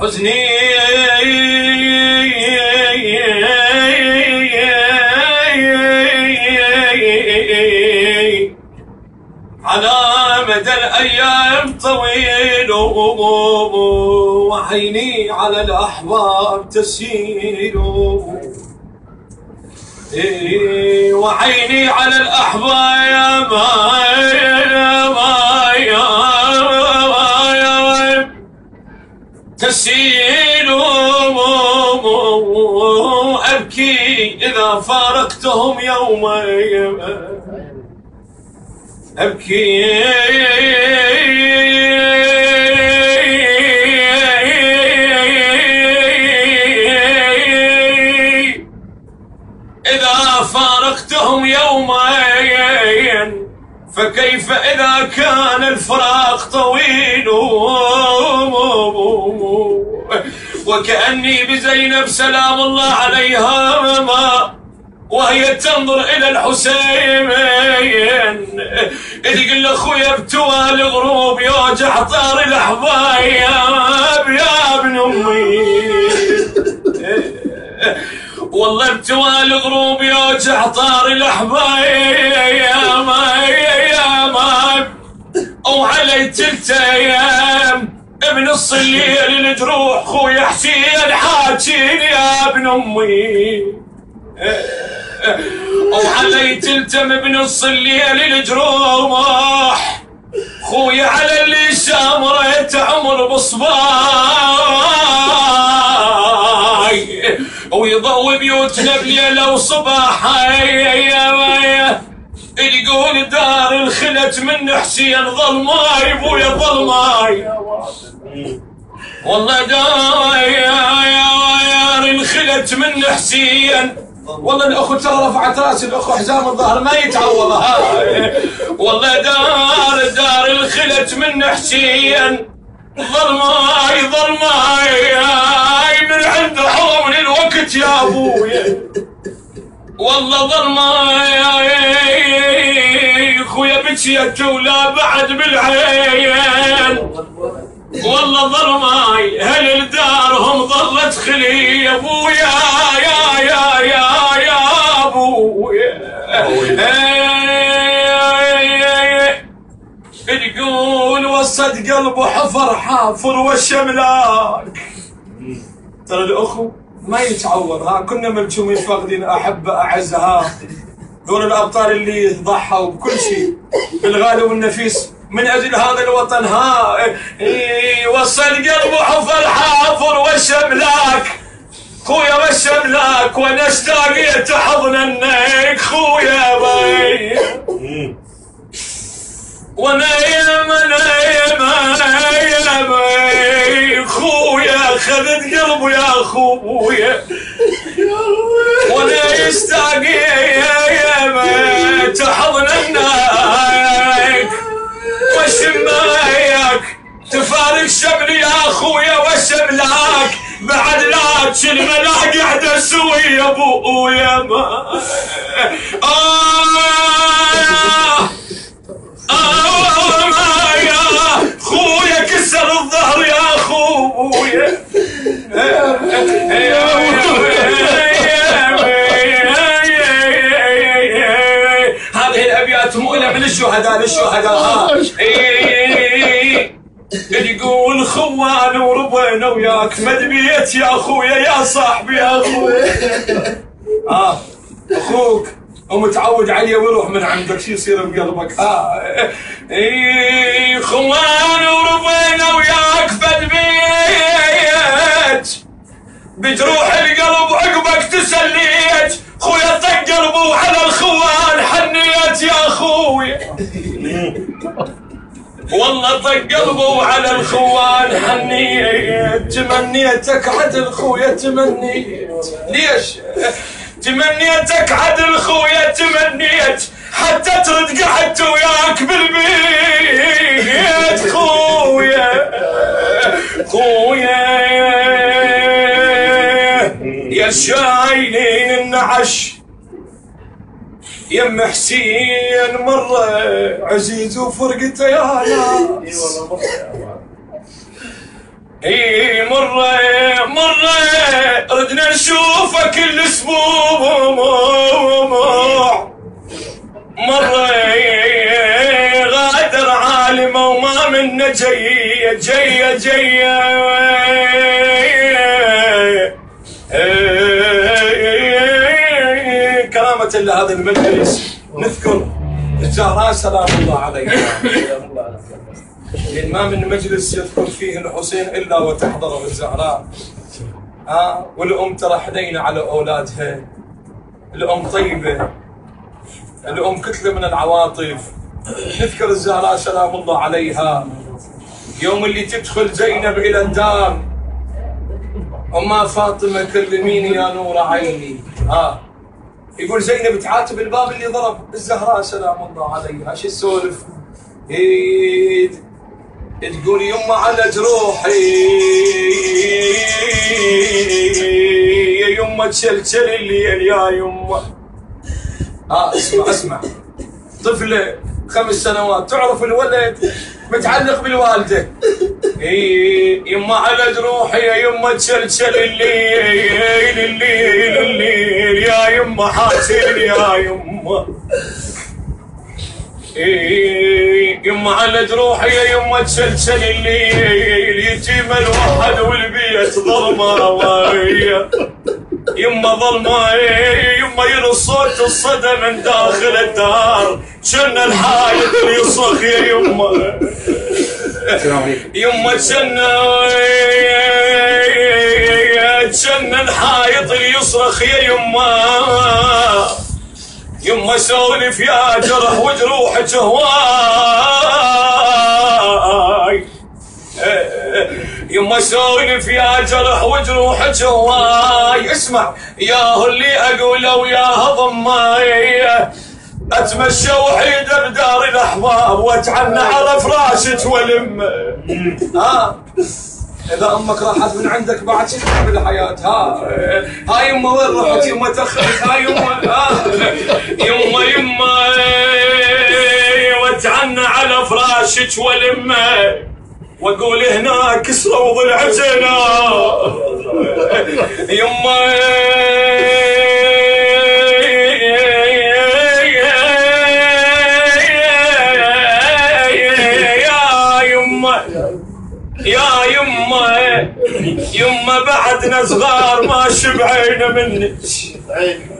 حزني على مدى الأيام طويل، وعيني على الأحباب تسيل، وعيني على الأحباب تسيل، أبكي إذا فارقتهم يوما، أبكي إذا فارقتهم يومين، فكيف إذا كان الفراق طويل، وكأني بزينب سلام الله عليها وهي تنظر إلى الحسين، إذ يقول أخويا بتوالي الغروب يوجع طار الأحباب يا ابن أمي، والله بتوالي الغروب يوجع طار الأحباب يا ما وعلي تلت أيام ابن الصليل الجروح خويا حسين حاجين يا ابن أمي، وعلي تلتم ابن الصليل الجروح خويا على اللي سامرت عمر بصباي، ويضوي بيوتنا بليلة وصباحي، يقول دار الخلت من حسين ظلماي بويا ظلماي، والله دار الخلت من حسين، والله الاخو ترى رفعت راس الاخو حزام الظهر ما يتعوض، والله دار الخلت من حسين ظلماي من عند حرم الوقت يا ابويا، والله ظلماي خويا بكيت ولا بعد بالعين، والله ظلماي هل دارهم ظلت خلي ابويا يا ابويا، تقول وسط قلبه حفر حافر والشملاك، ترى الاخو ما يتعوض، كنا ملتومين فاقدين احبه اعزها، دول الابطال اللي ضحوا بكل شيء بالغالي والنفيس من اجل هذا الوطن، وصل قلبه حفر حافر والشملاك خويا والشملاك، وانا اشتاقيت حضنك خويا باي، وانا خويا خذت قلبه يا خويا، وانا اشتاقيت حضنك وشمايك تفارق شملي يا خويا وشملاك، بعد لا تشيل لا قاعد اسوي يا ابويا ما يا خويا كسر الظهر يا خويا، هذه الابيات مؤلمه للشهداء يقول خوان وربينا وياك مد بيت يا اخويا يا صاحبي يا اخويا، اخوك ومتعود عليه ويروح من عندك شو يصير بقلبك، خوان وربينا وياك فد بيت، بجروح القلب عقبك تسليت، خويا طق قلبه على الخوان حنيت يا خويا، والله طق قلبه على الخوان حنيت، تمنيتك عدل خويا تمنيت، ليش؟ تمنيتك عدل خويا تمنيت، حتى ترد قعدت وياك بالبيت خويا يا شايلين النعش يم حسين مرة عزيز وفرقته يا ناس. اي مرة ردنا نشوفك كل اسبوع، مرة غادر عالمة وما منا جاية كرامة لهذا المجلس نذكر الزهراء سلام الله عليها، لأن ما من مجلس يذكر فيه الحسين إلا وتحضره الزهراء. والأم ترى حنينة على أولادها، الأم طيبة، الأم كتلة من العواطف. نذكر الزهراء سلام الله عليها يوم اللي تدخل زينب إلى الدار، أما فاطمة كلميني يا نور عيني. يقول زينب تعاتب الباب اللي ضرب الزهراء سلام الله عليها. شو السولف؟ تقول يما على جروحي يا يما تشلشل الليل يا يما. اسمع طفلة 5 سنوات تعرف الولد متعلق بالوالدة. يما على جروحي يا يما تشلشل الليل يا يما حاسين يا يما. يما على جروحي يا يما تشلشل الليل يتيم الوحد والبيت ظلمة يما ظلمة يما يرصوت الصدى من داخل الدار شن الحايط اللي يصرخ يا يما. يما شن الحايط اللي يصرخ يا يما. يما سولف يا جرح وجروحك هواي، يما سولف يا جرح وجروحك هواي. اسمع يا اللي اقوله وياها ضماي، اتمشى وحيده بدار الاحباب واتعنى على فراشك والم. إذا أمك راحت من عندك بعد شو بالحياة؟ هاي يما وين رحت؟ يما تأخرت. هاي يما واتعنى على فراشك ولمة وأقول هناك كسروا ضلعتنا. يما يما بعدنا صغار ما شبعينا منك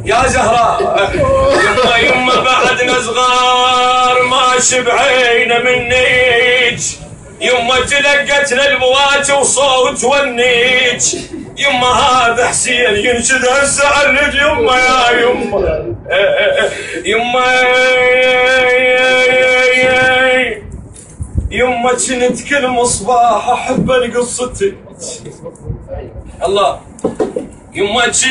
يا زهراء. يما بعدنا صغار ما شبعينا منك. يما تلقتنا الموات وصوت ونيك. يما هذا حسين ينشد هسه عنك يما يا يما. يما كنت كل مصباح احب قصتك الله. يما كنت